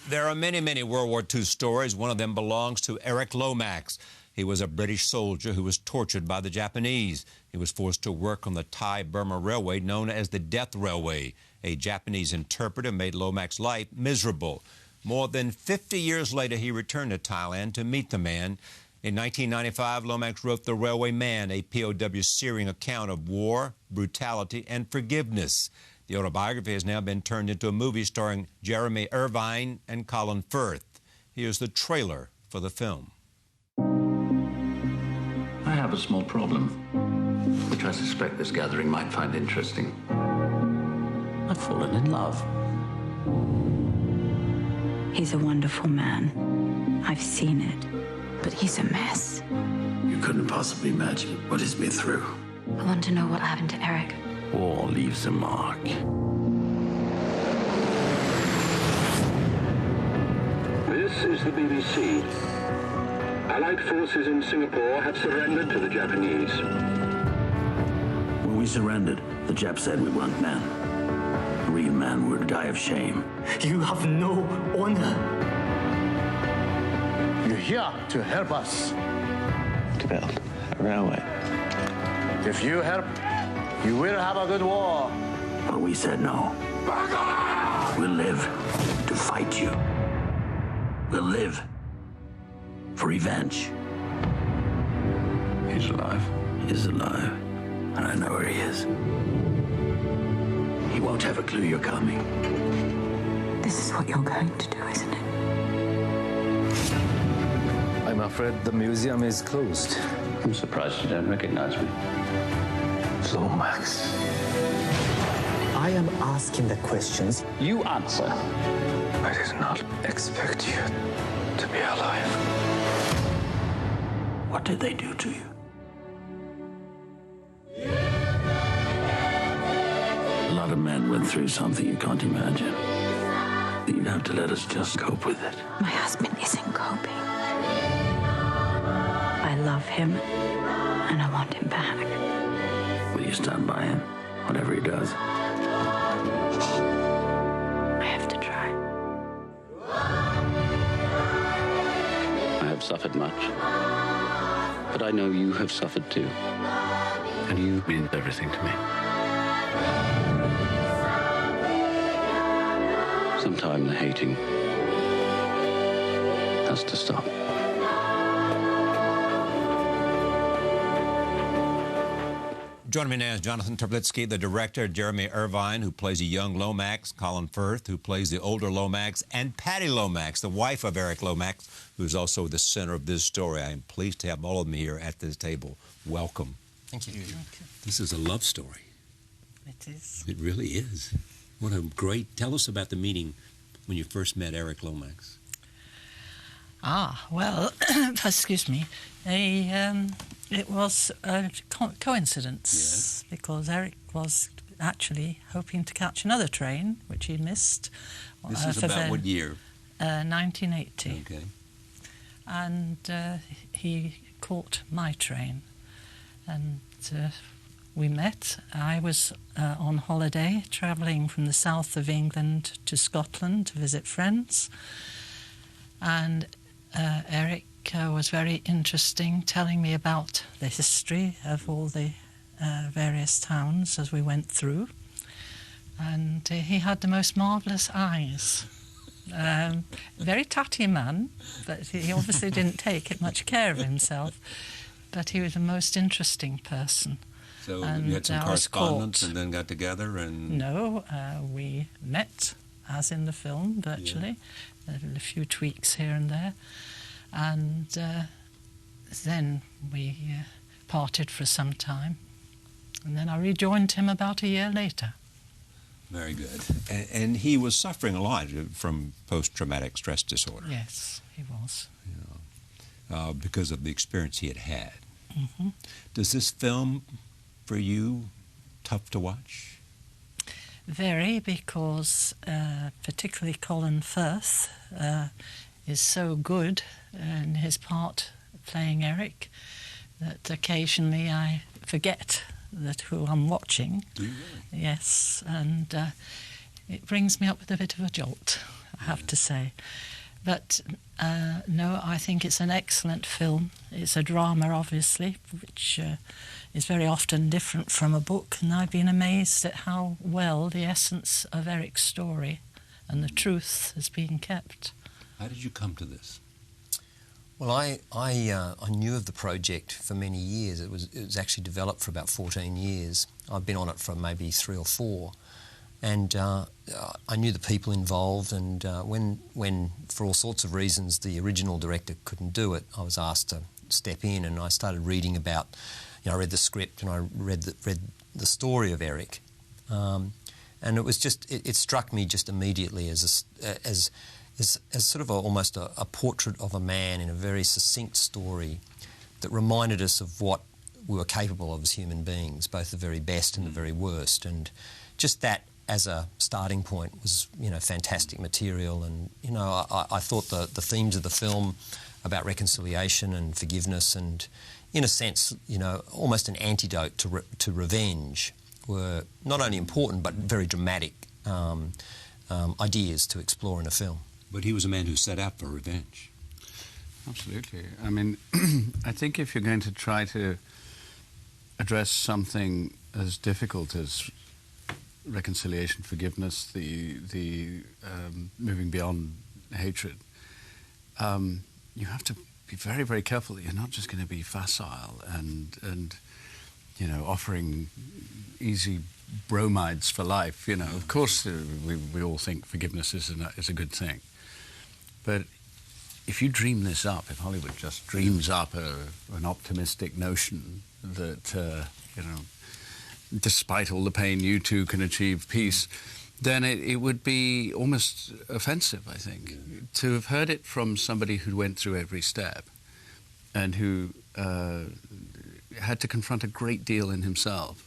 There are many, many World War II stories. One of them belongs to Eric Lomax. He was a British soldier who was tortured by the Japanese. He was forced to work on the Thai-Burma Railway, known as the Death Railway. A Japanese interpreter made Lomax's life miserable. More than 50 years later, he returned to Thailand to meet the man. In 1995, Lomax wrote The Railway Man, a POW searing account of war, brutality, and forgiveness. The autobiography has now been turned into a movie starring Jeremy Irvine and Colin Firth. Here's the trailer for the film. I have a small problem, which I suspect this gathering might find interesting. I've fallen in love. He's a wonderful man. I've seen it, but he's a mess. You couldn't possibly imagine what he's been through. I want to know what happened to Eric. War leaves a mark. This is the BBC. Allied forces in Singapore have surrendered to the Japanese. When we surrendered, the Jap said we weren't men. A real man would die of shame. You have no honor. You're here to help us. To build a railway. If you help, you will have a good war. But we said no. We'll live to fight you. We'll live for revenge. He's alive. He's alive, and I know where he is. He won't have a clue you're coming. This is what you're going to do, isn't it? I'm afraid the museum is closed. I'm surprised you don't recognize me. Lomax. I am asking the questions. You answer. I did not expect you to be alive. What did they do to you? A lot of men went through something you can't imagine. You'd have to let us just cope with it. My husband isn't coping. I love him, and I want him back. Will you stand by him, whatever he does? I have to try. I have suffered much. But I know you have suffered too. And you mean everything to me. Sometime the hating has to stop. Joining me now is Jonathan Teplitzky, the director, Jeremy Irvine, who plays a young Lomax, Colin Firth, who plays the older Lomax, and Patti Lomax, the wife of Eric Lomax, who's also the center of this story. I am pleased to have all of them here at this table. Welcome. Thank you. Thank you. This is a love story. It is. It really is. What a great... Tell us about the meeting when you first met Eric Lomax. Well, excuse me. It was a coincidence, because Eric was actually hoping to catch another train, which he missed. This is about what year? 1980. Okay. And he caught my train, and we met. I was on holiday, travelling from the south of England to Scotland to visit friends, and Eric was very interesting, telling me about the history of all the various towns as we went through. And he had the most marvellous eyes. Very tatty man, but he obviously didn't take much care of himself. But he was a most interesting person. So you had some correspondence and then got together and... No, we met, as in the film, virtually. Yeah. A few tweaks here and there. And then we parted for some time. And then I rejoined him about a year later. Very good. And he was suffering a lot from post-traumatic stress disorder. Yes, he was. Yeah. Because of the experience he had had. Mm-hmm. Does this film, for you, tough to watch? Very, because particularly Colin Firth is so good in his part playing Eric that occasionally I forget who I'm watching. Do you really? Yes, and it brings me up with a bit of a jolt. I have to say. But no, I think it's an excellent film. It's a drama, obviously, which is very often different from a book, and I've been amazed at how well the essence of Eric's story and the truth has been kept. How did you come to this? Well, I knew of the project for many years. It was actually developed for about 14 years. I've been on it for maybe 3 or 4. And I knew the people involved, and when, for all sorts of reasons, the original director couldn't do it, I was asked to step in, and I started reading about, I read the script and I read the story of Eric. And it was just, it struck me just immediately as sort of almost a portrait of a man in a very succinct story that reminded us of what we were capable of as human beings, both the very best and the very worst. And just that as a starting point was, fantastic material. And, I thought the themes of the film about reconciliation and forgiveness and, in a sense, almost an antidote to revenge were not only important but very dramatic ideas to explore in a film. But he was a man who set out for revenge. Absolutely. I mean, I think if you're going to try to address something as difficult as reconciliation, forgiveness, the moving beyond hatred, you have to be very, very careful that you're not just going to be facile and offering easy bromides for life. Of course, we all think forgiveness is a good thing, but if you dream this up, if Hollywood just dreams up an optimistic notion that despite all the pain, you too can achieve peace, then it would be almost offensive, I think, to have heard it from somebody who went through every step and who had to confront a great deal in himself.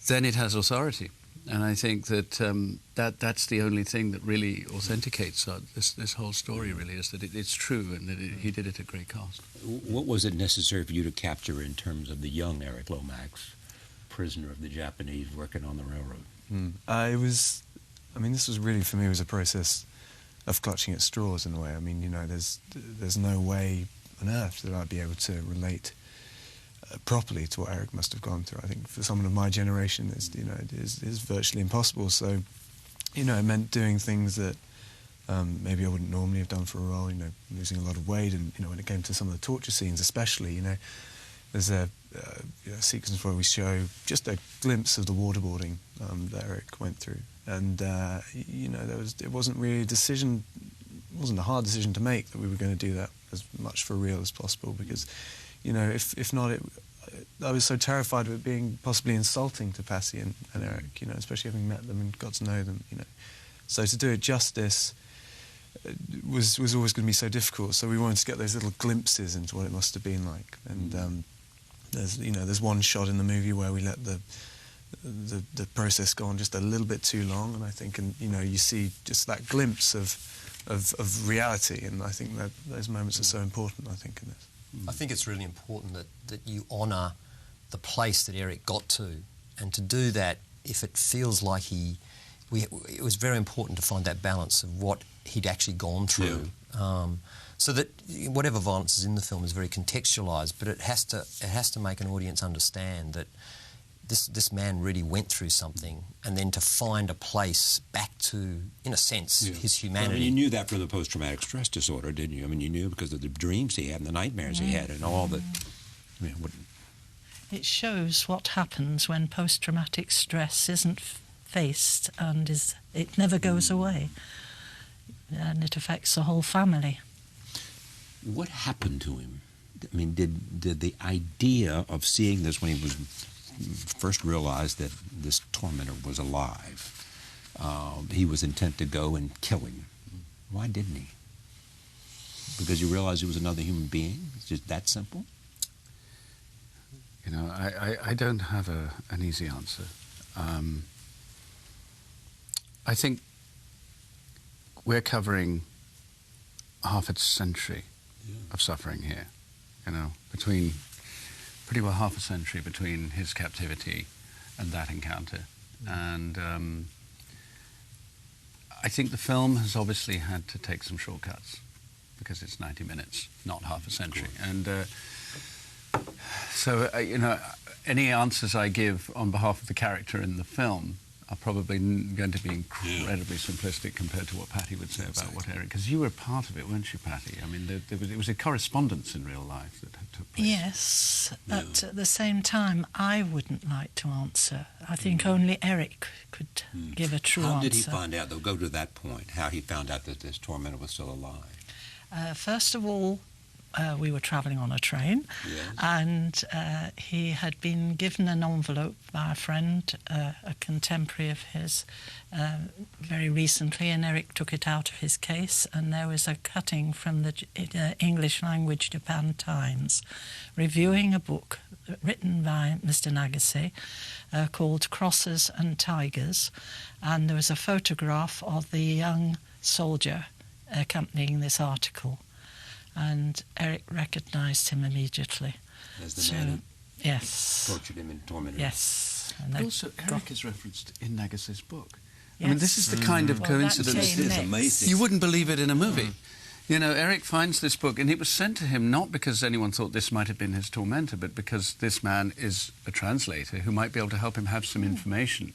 Then it has authority. And I think that that's the only thing that really authenticates this whole story, really, is that it's true and that he did it at great cost. What was it necessary for you to capture in terms of the young Eric Lomax, prisoner of the Japanese working on the railroad? This was really, for me, was a process of clutching at straws in a way. I mean, there's no way on earth that I'd be able to relate properly to what Eric must have gone through. I think for someone of my generation, it is virtually impossible. So, it meant doing things that maybe I wouldn't normally have done for a role. Losing a lot of weight, and when it came to some of the torture scenes, especially, there's a sequence where we show just a glimpse of the waterboarding that Eric went through, and it wasn't really a decision. It wasn't a hard decision to make that we were going to do that as much for real as possible, because if not, I was so terrified of it being possibly insulting to Patti and Eric, especially having met them and got to know them, So to do it justice was always going to be so difficult. So we wanted to get those little glimpses into what it must have been like. And there's one shot in the movie where we let the process go on just a little bit too long, and I think, you see just that glimpse of reality, and I think that those moments are so important, I think, in this. I think it's really important that you honour the place that Eric got to, and to do that, if it feels like it was very important to find that balance of what he'd actually gone through, so that whatever violence is in the film is very contextualised, but it has to make an audience understand that this man really went through something, and then to find a place back to, in a sense, his humanity. Well, you knew that from the post-traumatic stress disorder, didn't you? I mean, you knew because of the dreams he had and the nightmares he had and all that. It shows what happens when post-traumatic stress isn't faced, and it never goes away, and it affects the whole family. What happened to him? I mean, did the idea of seeing this when he was first realized that this tormentor was alive, he was intent to go and kill him? Why didn't he? Because you realized he was another human being? It's just that simple? I don't have an easy answer. I think we're covering half a century of suffering here, between pretty well half a century between his captivity and that encounter. And I think the film has obviously had to take some shortcuts because it's 90 minutes, not half a century. And so, you know, any answers I give on behalf of the character in the film are probably going to be incredibly simplistic compared to what Patti would say about what Eric... Because you were part of it, weren't you, Patti? I mean, it was a correspondence in real life that took place. Yes, but at the same time, I wouldn't like to answer. I think only Eric could give a true answer. How did he find out, though? Go to that point, how he found out that this tormentor was still alive. First of all, we were travelling on a train, and he had been given an envelope by a friend, a contemporary of his, very recently, and Eric took it out of his case, and there was a cutting from the English language Japan Times reviewing a book written by Mr. Nagase called Crosses and Tigers, and there was a photograph of the young soldier accompanying this article. And Eric recognised him immediately. As the man who yes. tortured him and tormented him. Yes. And also, Eric is referenced in Nagase's book. Yes. I mean, this is the kind of coincidence... This is amazing. You wouldn't believe it in a movie. You know, Eric finds this book, and it was sent to him not because anyone thought this might have been his tormentor, but because this man is a translator who might be able to help him have some information.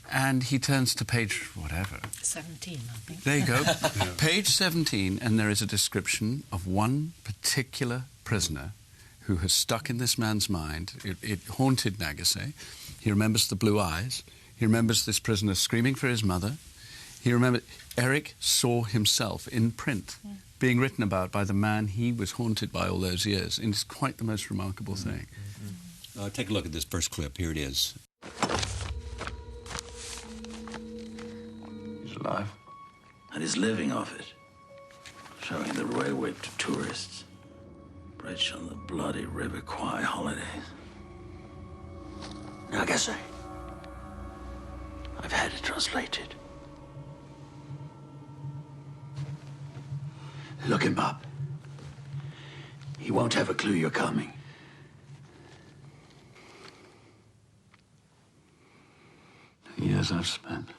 And he turns to page whatever. 17, I think. There you go. Page 17, and there is a description of one particular prisoner who has stuck in this man's mind. It haunted Nagase. He remembers the blue eyes. He remembers this prisoner screaming for his mother. He remembered Eric saw himself in print being written about by the man he was haunted by all those years. And it's quite the most remarkable thing. Take a look at this first clip. Here it is. Alive. And he's living off it. Showing the railway to tourists. Bridge on the bloody River Kwai holidays. Nagase. I've had it translated. Look him up. He won't have a clue you're coming. The years I've spent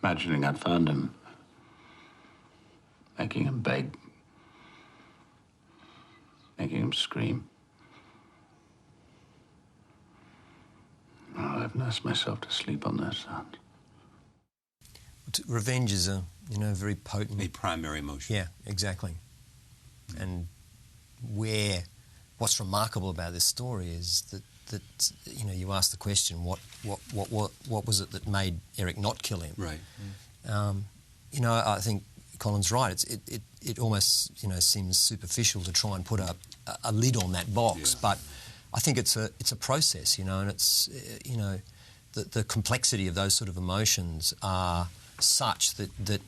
imagining I'd found him, making him beg, making him scream. Oh, I've nursed myself to sleep on that sound. Revenge is a, you know, very potent... A primary emotion. Yeah, exactly. And what's remarkable about this story is that you know, you ask the question, what was it that made Eric not kill him? Right. You know, I think Colin's right. It almost, you know, seems superficial to try and put a lid on that box, but I think it's a process, you know, and it's you know, the complexity of those sort of emotions are such that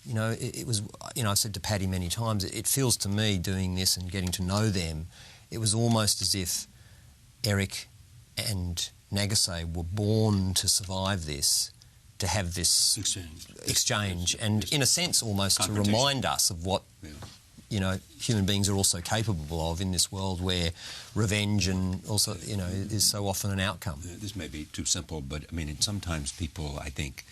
you know, it was, you know, I've said to Patti many times, it feels to me, doing this and getting to know them, it was almost as if Eric and Nagase were born to survive this, to have this exchange, and in a sense almost to remind us of what you know, human beings are also capable of in this world where revenge and also, you know, is so often an outcome. This may be too simple, but I mean, sometimes people, I think,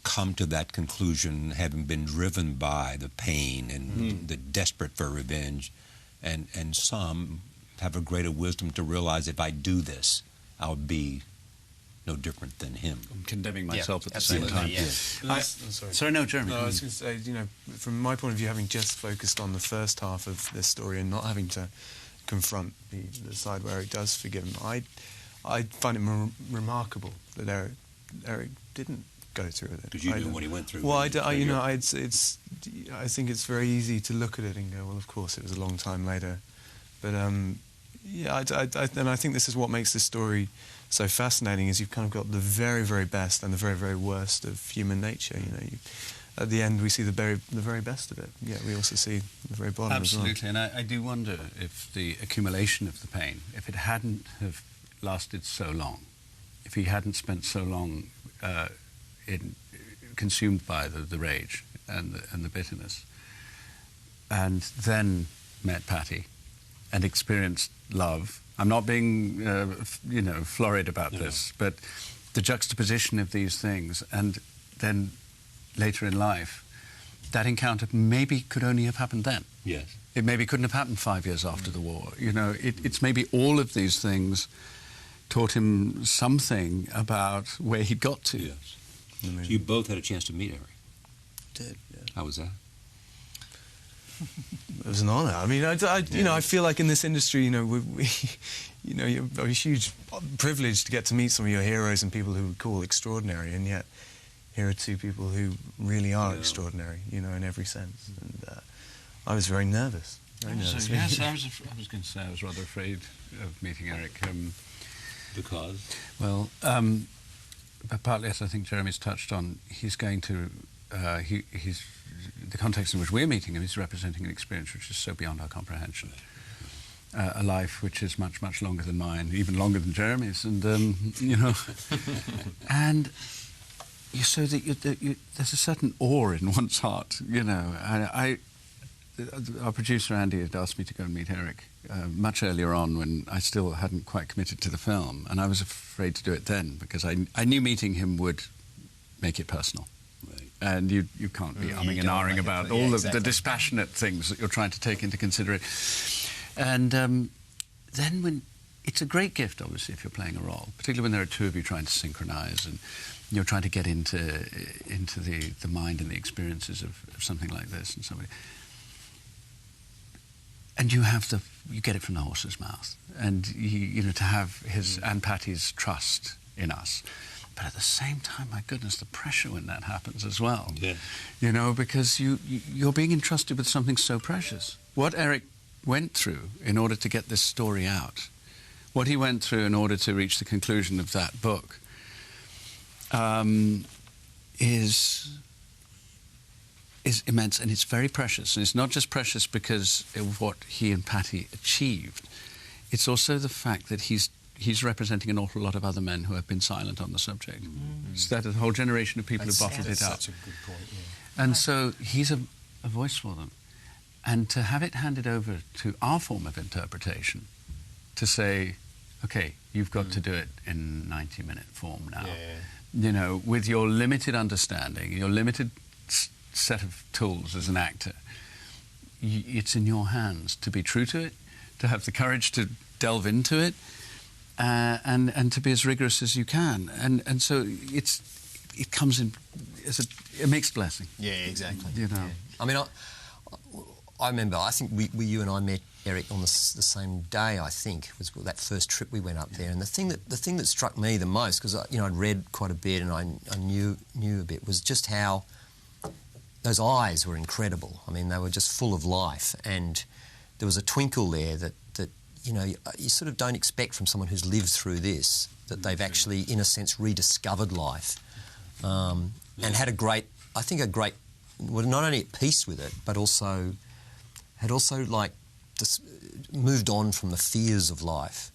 come to that conclusion having been driven by the pain and the desperate for revenge, and some have a greater wisdom to realize if I do this, I'll be no different than him. I'm condemning myself at the same time. Sorry, no, Jeremy. No, I was going to say, you know, from my point of view, having just focused on the first half of this story and not having to confront the side where Eric does forgive him, I find it remarkable that Eric didn't go through with it. Because you knew what he went through. Well, I think it's very easy to look at it and go, well, of course, it was a long time later. But yeah, and I think this is what makes this story so fascinating, is you've kind of got the very, very best and the very, very worst of human nature. You know, at the end we see the very best of it. Yeah, we also see the very bottom. Absolutely, as well. and I do wonder if the accumulation of the pain, if it hadn't have lasted so long, if he hadn't spent so long consumed by the rage and the bitterness, and then met Patti and experienced love. I'm not being, you know, florid about this, but the juxtaposition of these things, and then later in life, that encounter maybe could only have happened then. Yes. It maybe couldn't have happened 5 years after the war. You know, it's maybe all of these things taught him something about where he'd got to. Yes. So you both had a chance to meet Eric. Did, yeah. How was that? It was an honour. I mean, you know, I feel like in this industry, you know, we you know, you're a huge privilege to get to meet some of your heroes and people who we call extraordinary, and yet here are two people who really are extraordinary, you know, in every sense. And I was very nervous. Very nervous. So, yes, I was going to say I was rather afraid of meeting Eric. Because? Well, but partly, as I think Jeremy's touched on, he's going to, he's the context in which we're meeting him, he's representing an experience which is so beyond our comprehension. A life which is much, much longer than mine, even longer than Jeremy's, and, you know, and so that there's a certain awe in one's heart, you know. Our producer Andy had asked me to go and meet Eric much earlier on when I still hadn't quite committed to the film, and I was afraid to do it then because I knew meeting him would make it personal. Right. And you can't be umming and ahhing about all of the dispassionate things that you're trying to take into consideration. And then when it's a great gift, obviously, if you're playing a role, particularly when there are two of you trying to synchronise and you're trying to get into the mind and the experiences of something like this and somebody. And you get it from the horse's mouth, and you know, to have his and Patti's trust in us. But at the same time, my goodness, the pressure when that happens as well. Yeah. You know, because you're being entrusted with something so precious. What Eric went through in order to get this story out, what he went through in order to reach the conclusion of that book, is immense, and it's very precious. And it's not just precious because of what he and Patti achieved. It's also the fact that he's representing an awful lot of other men who have been silent on the subject. It's that a whole generation of people who bottled it up. That's such a good point, yeah. And so he's a voice for them. And to have it handed over to our form of interpretation, to say, OK, you've got to do it in 90-minute form now. Yeah. You know, with your limited understanding, your limited set of tools as an actor, it's in your hands to be true to it, to have the courage to delve into it, and to be as rigorous as you can. And so it comes in as a mixed blessing. Yeah, exactly. You know. Yeah. I mean, I remember, I think you and I met Eric on the same day, I think, was that first trip we went up there. And the thing that struck me the most, because I'd read quite a bit and I knew a bit, was just how those eyes were incredible. I mean, they were just full of life, and there was a twinkle there that you know, you sort of don't expect from someone who's lived through this, that they've actually, in a sense, rediscovered life, and had a great, well, not only at peace with it, but also had like moved on from the fears of life,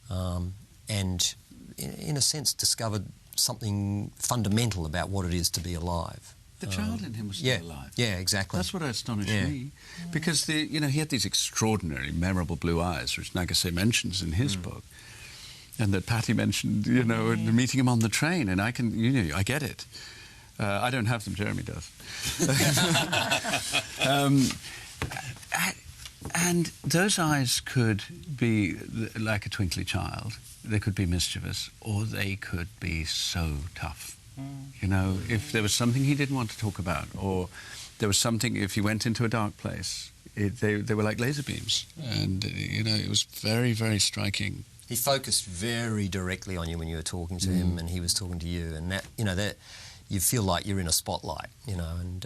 and in a sense discovered something fundamental about what it is to be alive. The child in him was still alive. Yeah, exactly. That's what astonished me, because you know, he had these extraordinary, memorable blue eyes, which Nagase mentions in his book, and that Patti mentioned, you know, and meeting him on the train, and I get it. I don't have them. Jeremy does. And those eyes could be like a twinkly child. They could be mischievous, or they could be so tough. You know, if there was something he didn't want to talk about, or there was something, if he went into a dark place, they were like laser beams. And, you know, it was very, very striking. He focused very directly on you when you were talking to him, and he was talking to you, and that, you know, that you feel like you're in a spotlight, you know, and,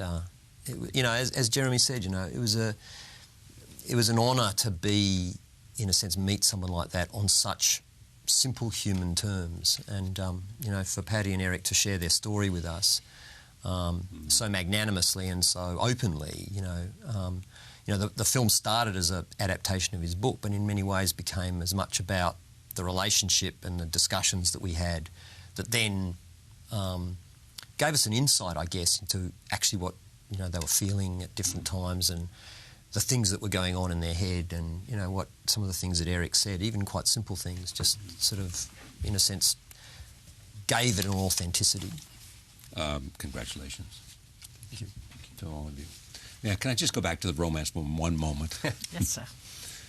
you know, as Jeremy said, you know, it was an honour to be, in a sense, meet someone like that on such simple human terms, and you know, for Patti and Eric to share their story with us so magnanimously and so openly, you know, the film started as an adaptation of his book, but in many ways became as much about the relationship and the discussions that we had, that then gave us an insight, I guess, into actually what, you know, they were feeling at different times, and the things that were going on in their head, and, you know, what some of the things that Eric said, even quite simple things, just sort of, in a sense, gave it an authenticity. Congratulations. Thank you. To all of you. Yeah, can I just go back to the romance for one moment? Yes, sir.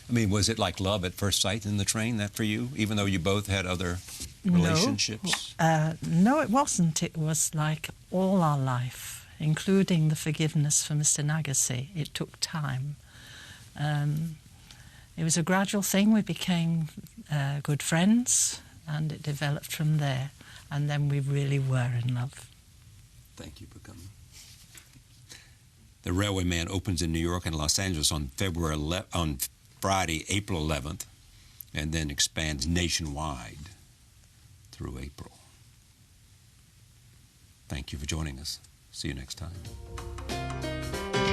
I mean, was it like love at first sight in the train, that for you, even though you both had other relationships? No, it wasn't. It was like all our life, including the forgiveness for Mr. Nagase. It took time. It was a gradual thing. We became good friends, and it developed from there. And then we really were in love. Thank you for coming. The Railway Man opens in New York and Los Angeles on Friday, April 11th, and then expands nationwide through April. Thank you for joining us. See you next time.